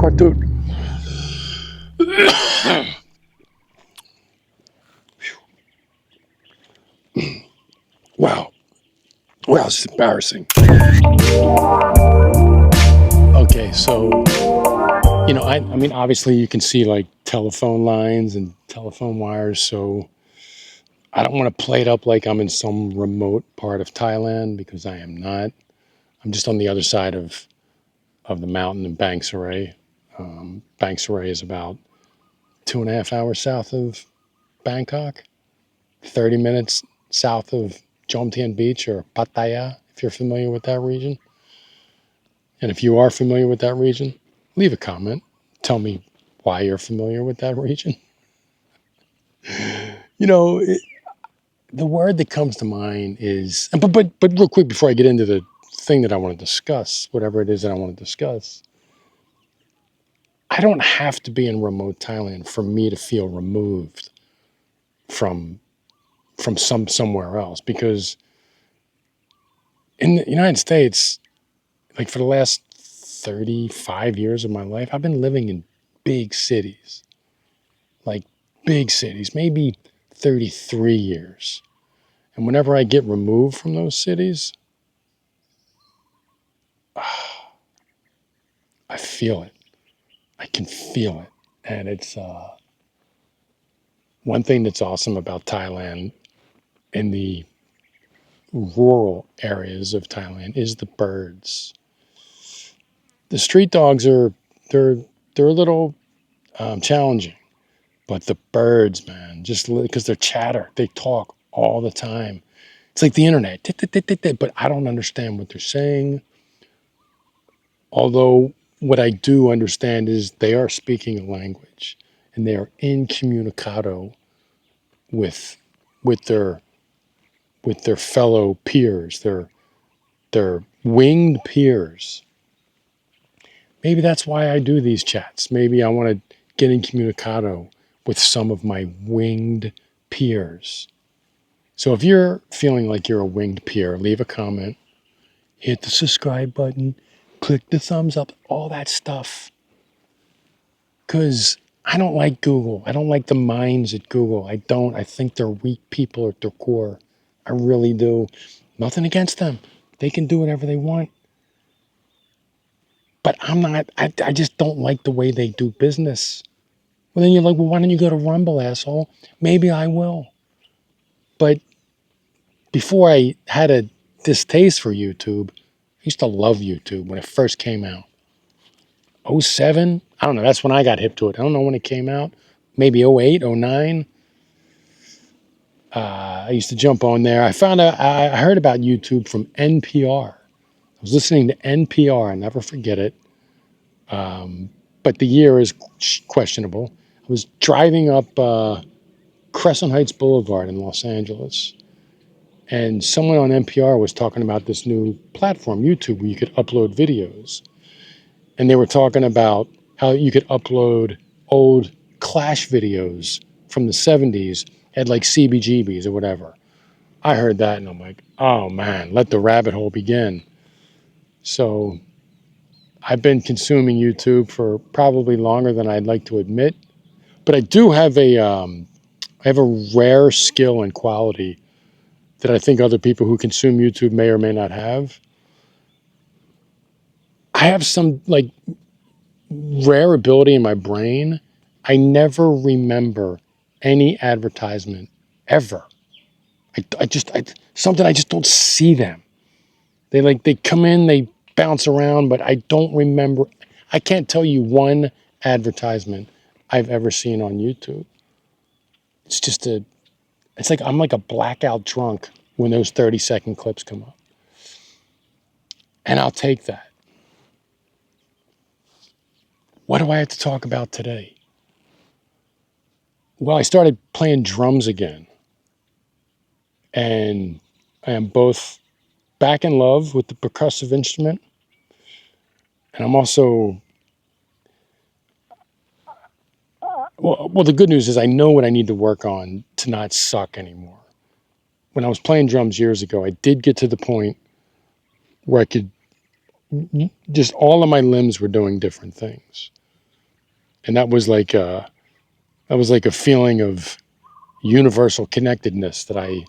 cartoon. Wow. Wow, it's embarrassing. Okay, so, I mean, obviously you can see like telephone lines and telephone wires, so I don't want to play it up like I'm in some remote part of Thailand because I am not. I'm just on the other side of the mountain in Bangsaray. Bangsaray is about 2.5 hours south of Bangkok, 30 minutes south of Jomtien Beach or Pattaya, if you're familiar with that region. And if you are familiar with that region, leave a comment. Tell me why you're familiar with that region. You know, it, the word that comes to mind is, but real quick before I get into the thing that I want to discuss, whatever it is that I want to discuss, I don't have to be in remote Thailand for me to feel removed from somewhere else, because in the United States, like for the last 35 years of my life, I've been living in big cities, like big cities, maybe 33 years. And whenever I get removed from those cities, I feel it. I can feel it. And it's one thing that's awesome about Thailand in the rural areas of Thailand is the birds. The street dogs they're they're a little challenging, but the birds, man, just because they're chatter, they talk all the time. It's like the internet, but I don't understand what they're saying. Although what I do understand is they are speaking a language and they are incommunicado with with their with their fellow peers, their winged peers. Maybe that's why I do these chats. Maybe I want to get incommunicado with some of my winged peers. So if you're feeling like you're a winged peer, leave a comment, hit the subscribe button, click the thumbs up, all that stuff. Because I don't like Google. I don't like the minds at Google. I don't. I think they're weak people at their core. I really do. Nothing against them. They can do whatever they want. But I'm not, I just don't like the way they do business. Well, then you're like, well, why don't you go to Rumble, asshole? Maybe I will. But before I had a distaste for YouTube, I used to love YouTube when it first came out. 07? I don't know. That's when I got hip to it. I don't know when it came out. Maybe 08, 09. I used to jump on there. I heard about YouTube from NPR. I was listening to NPR. I never forget it. But the year is questionable. I was driving up Crescent Heights Boulevard in Los Angeles, and someone on NPR was talking about this new platform, YouTube, where you could upload videos. And they were talking about how you could upload old Clash videos from the 70s at like CBGBs or whatever. I heard that and I'm like, oh man, let the rabbit hole begin. So I've been consuming YouTube for probably longer than I'd like to admit, but I do have I have a rare skill and quality that I think other people who consume YouTube may or may not have. I have some like rare ability in my brain. I never remember any advertisement ever. Something I just don't see them. They come in, they bounce around, but I don't remember. I can't tell you one advertisement I've ever seen on YouTube. It's like I'm like a blackout drunk when those 30-second clips come up. And I'll take that. What do I have to talk about today? Well, I started playing drums again. And I am both back in love with the percussive instrument. And I'm also, well, the good news is I know what I need to work on to not suck anymore. When I was playing drums years ago, I did get to the point where I could just all of my limbs were doing different things. and that was like a feeling of universal connectedness that I.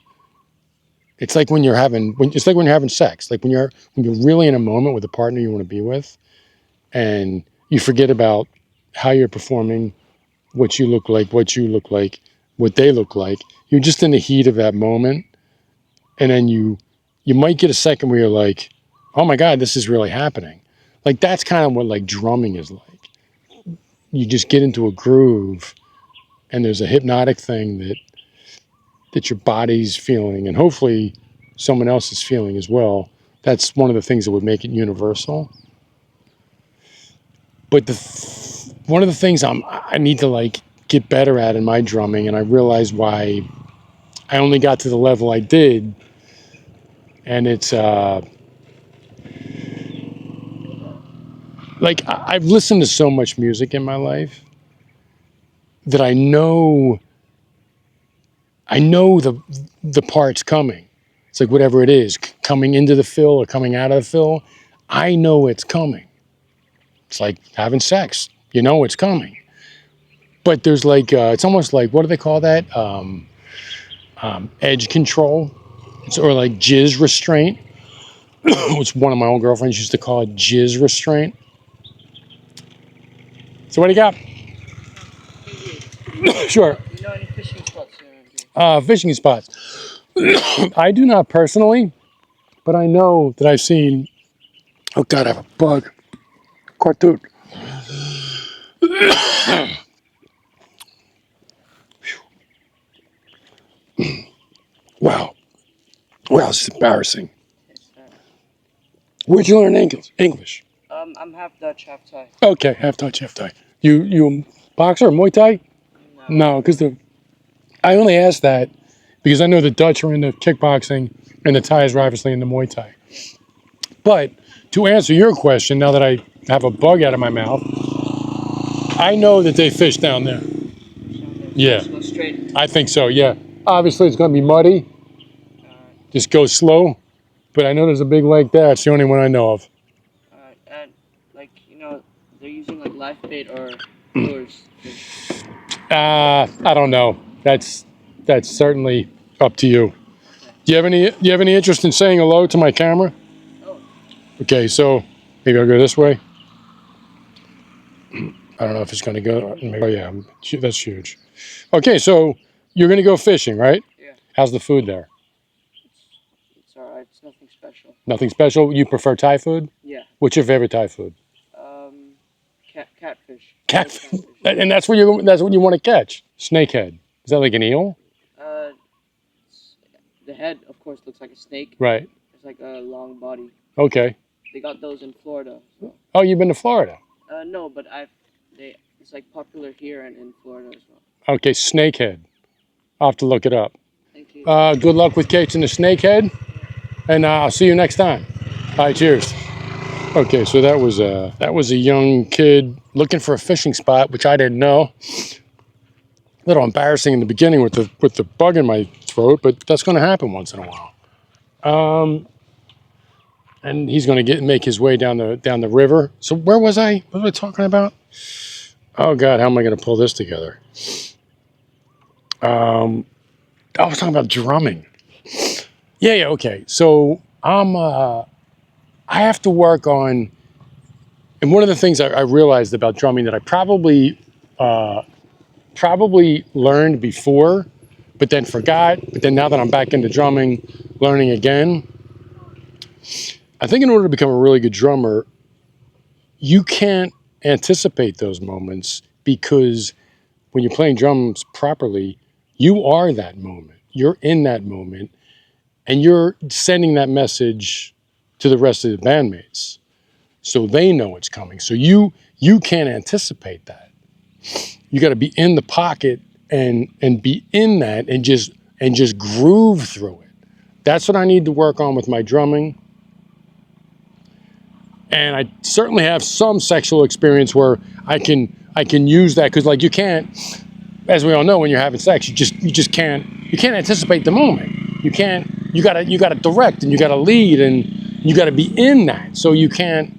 It's like when you're having it's like when you're having sex, like when you're really in a moment with a partner you want to be with, and you forget about how you're performing, what you look like, what they look like. You're just in the heat of that moment, and then you might get a second where you're like, oh my God, this is really happening. Like that's kind of what like drumming is like. You just get into a groove, and there's a hypnotic thing that your body's feeling, and hopefully someone else is feeling as well. That's one of the things that would make it universal. But one of the things I need to like get better at in my drumming, and I realized why I only got to the level I did, and it's like I've listened to so much music in my life that I know the parts coming. It's like whatever it is, coming into the fill or coming out of the fill, I know it's coming. It's like having sex, you know it's coming. But there's like, it's almost like, what do they call that? Edge control, or like jizz restraint, which one of my old girlfriends used to call it jizz restraint. So what do you got? Sure. You know any fishing spots here? Fishing spots. I do not personally, but I know that I've seen, oh God, I have a bug. Cartoon. Wow. Wow, this is embarrassing. Where'd you learn English? I'm half Dutch, half Thai. Okay, half Dutch, half Thai. You boxer or Muay Thai? No, because I only asked that because I know the Dutch are into kickboxing and the Thais are obviously into Muay Thai. But to answer your question, now that I have a bug out of my mouth, I know that they fish down there. Yeah. Just go straight. I think so, yeah. Obviously, it's going to be muddy. Just go slow. But I know there's a big lake there. It's the only one I know of. And, like, you know, they're using, like, live bait or lures. I don't know. That's certainly up to you. Do you have any interest in saying hello to my camera? Oh. Okay, so maybe I'll go this way. I don't know if it's going to go. Oh yeah, that's huge. Okay, so you're going to go fishing, right? Yeah. How's the food there? It's all right. It's nothing special. Nothing special. You prefer Thai food? Yeah. What's your favorite Thai food? Catfish. Catfish. And that's what you want to catch. Snakehead. Is that like an eel? The head, of course, looks like a snake. Right. It's like a long body. Okay. They got those in Florida. So. Oh, you've been to Florida? No, but it's like popular here and in Florida as well. Okay, snakehead. I'll have to look it up. Thank you. Good luck with catching the snakehead, and I'll see you next time. All right, cheers. Okay, so that was a young kid looking for a fishing spot, which I didn't know. A little embarrassing in the beginning with the bug in my throat, but that's going to happen once in a while. And he's going to make his way down the river. So where was I? What was I talking about? Oh God, how am I going to pull this together? I was talking about drumming. Yeah, okay. So I have to work on, and one of the things I realized about drumming that I probably learned before, but then forgot. But then now that I'm back into drumming, learning again, I think in order to become a really good drummer, you can't anticipate those moments, because when you're playing drums properly, you are that moment. You're in that moment, and you're sending that message to the rest of the bandmates, so they know it's coming. So you can't anticipate that. You got to be in the pocket and be in that and just groove through it. That's what I need to work on with my drumming. And I certainly have some sexual experience where I can use that, because like you can't, as we all know, when you're having sex, you just can't anticipate the moment. You gotta direct, and you gotta lead, and you gotta be in that. So you can't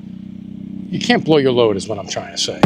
blow your load is what I'm trying to say.